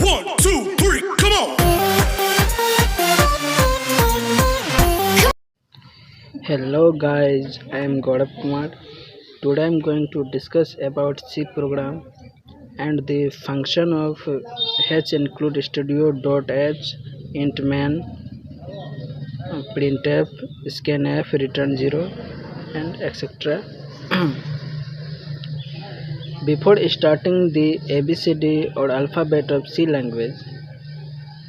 1, 2, 3, come on! Hello guys, I am Gaurav Kumar. Today I am going to discuss about C program and the function of h include studio.h, int main, printf, scanf, return 0 and etc. Before starting the ABCD or alphabet of C language,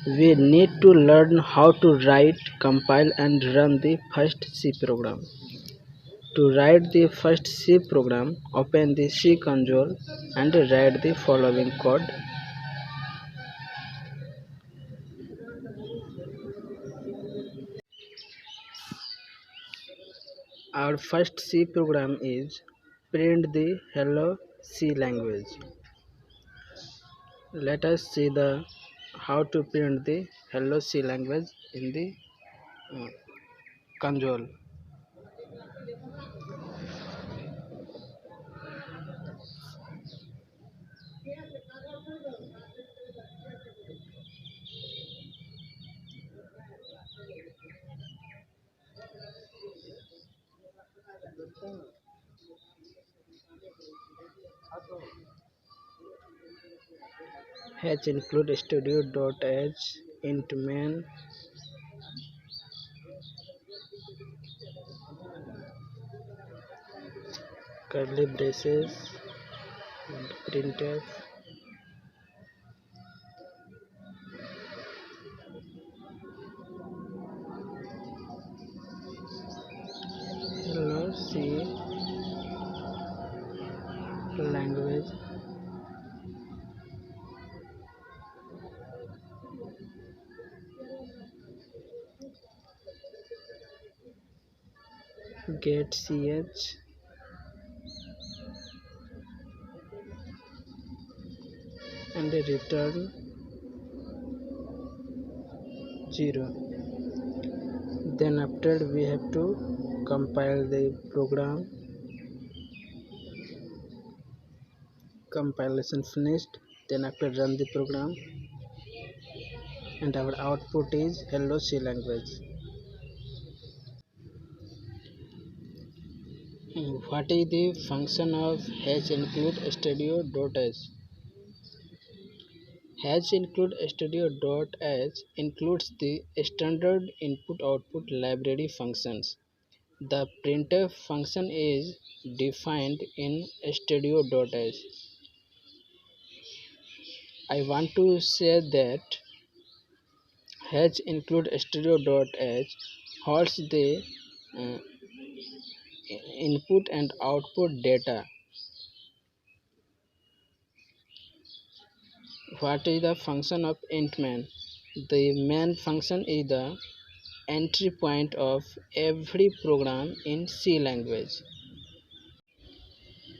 we need to learn how to write, compile and run the first C program. To write the first C program, open the C console and write the following code. Our first C program is print the hello C language. Let us see the how to print the hello C language in the uh, console. H include studio.h, int main, curly braces and printf. Hello C language. Get ch and return 0. Then after we have to compile the program. Compilation finished. Then after run the program and our output is hello C language. What is the function of h include studio.h? H include studio.h includes the standard input output library functions. The printf function is defined in studio.h. I want to say that h include studio.h holds the uh, input and output data. What is the function of int main? The main function is the entry point of every program in C language.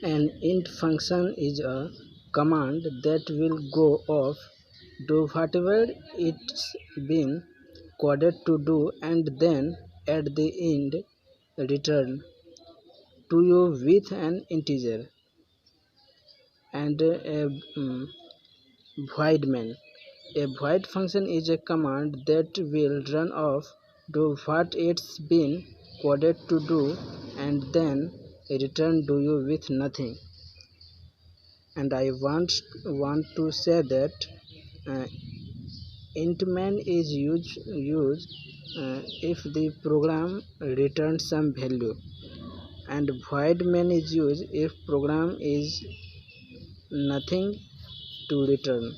An int function is a command that will go off, do whatever it's been coded to do, and then at the end return to you with an integer. And a void main. A void function is a command that will run off, do what it's been coded to do, and then return to you with nothing. And I want to say that uh, int main is used if the program returns some value, and void main is used if program is nothing to return.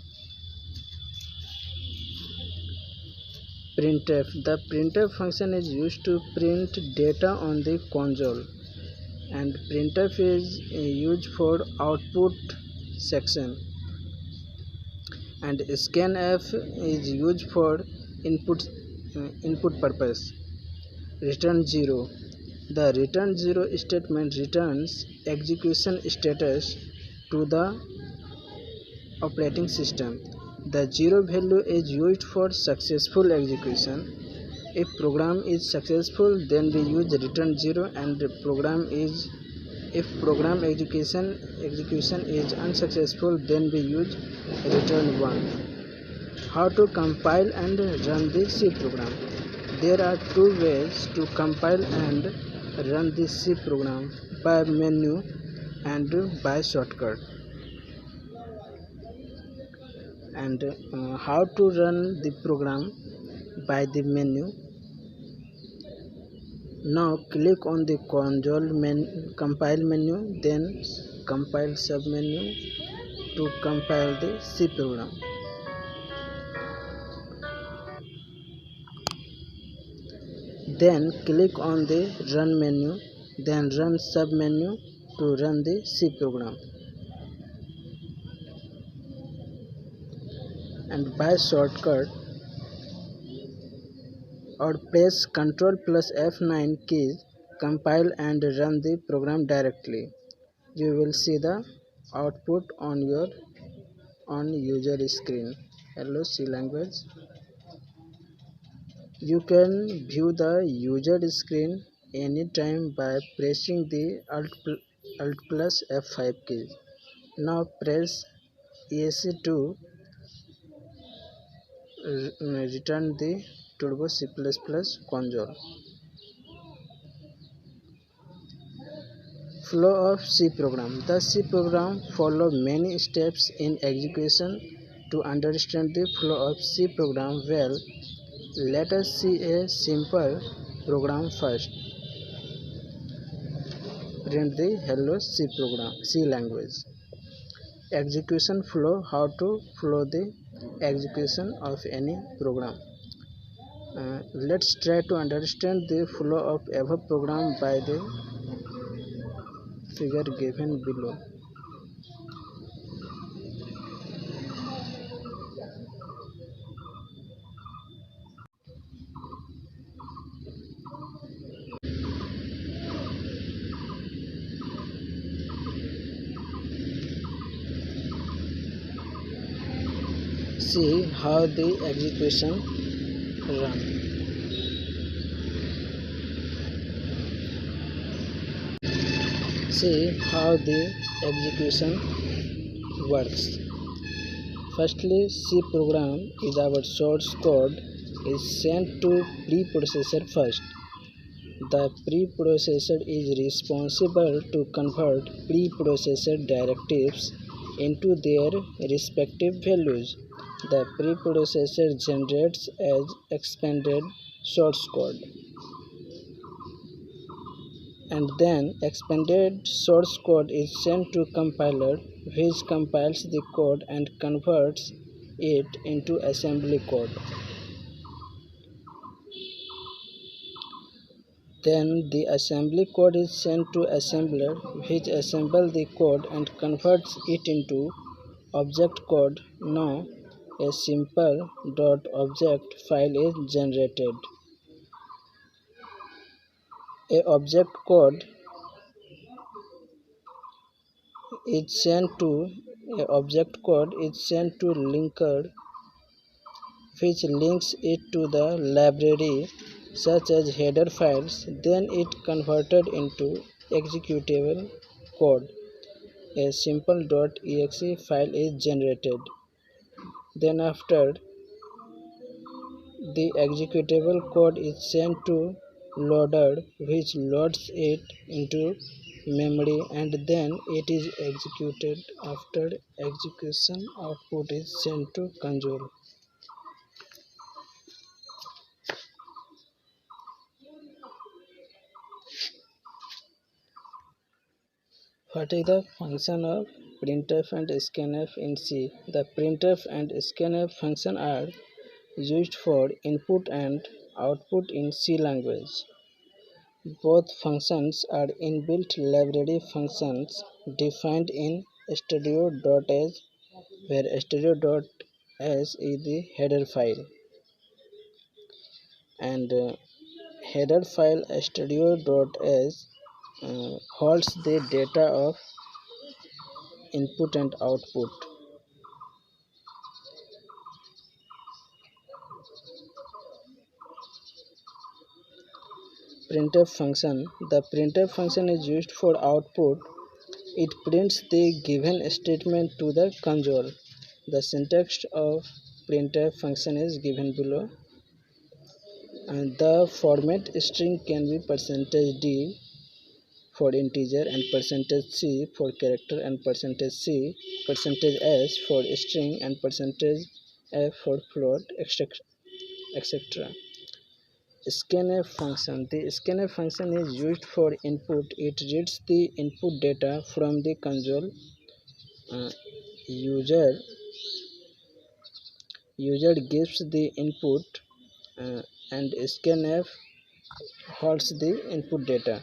Printf. The printf function is used to print data on the console, and printf is used for output section, and scanf is used for input purpose. Return 0. The return 0 statement returns execution status to the operating system. The 0 value is used for successful execution. If program is successful, then we use return 0, and if program execution is unsuccessful, then we use return 1. How to compile and run the C program? There are two ways to compile and run the C program, by menu and by shortcut. And how to run the program by the menu? Now click on the compile menu, then compile submenu to compile the C program. Then click on the run menu, then run submenu to run the C program. And by shortcut, or press Ctrl plus F9 keys, compile and run the program directly. You will see the output on your user screen. Hello C language. You can view the user screen anytime by pressing the Alt plus F5 key. Now press ESC to return the Turbo C++ console. Flow of C program. The C program follow many steps in execution. To understand the flow of C program well, let us see a simple program first. Print the hello C language. Execution flow. How to flow the execution of any program. Let's try to understand the flow of above program by the figure given below. See how the execution run. See how the execution works. Firstly, C program is our source code is sent to preprocessor first. The preprocessor is responsible to convert preprocessor directives into their respective values. The preprocessor generates as expanded source code, and then expanded source code is sent to compiler, which compiles the code and converts it into assembly code. Then the assembly code is sent to assembler, which assembles the code and converts it into object code. Now a simple .object file is generated. A object code is sent to linker, which links it to the library such as header files. Then it converted into executable code. A simple .exe file is generated. Then after, the executable code is sent to loader, which loads it into memory, and then it is executed. After execution, output is sent to console. What is the function of printf and scanf in C? The printf and scanf function are used for input and output in C language. Both functions are inbuilt library functions defined in studio.s, where studio.s is the header file, and header file studio.s holds the data of input and output. Printf function. The printf function is used for output. It prints the given statement to the console. The syntax of printf function is given below, and the format string can be %d for integer and %c for character and %c, %s for string and %f for float, etc. Scanf function. The scanf function is used for input. It reads the input data from the console. Uh, user user gives the input, and scanf holds the input data.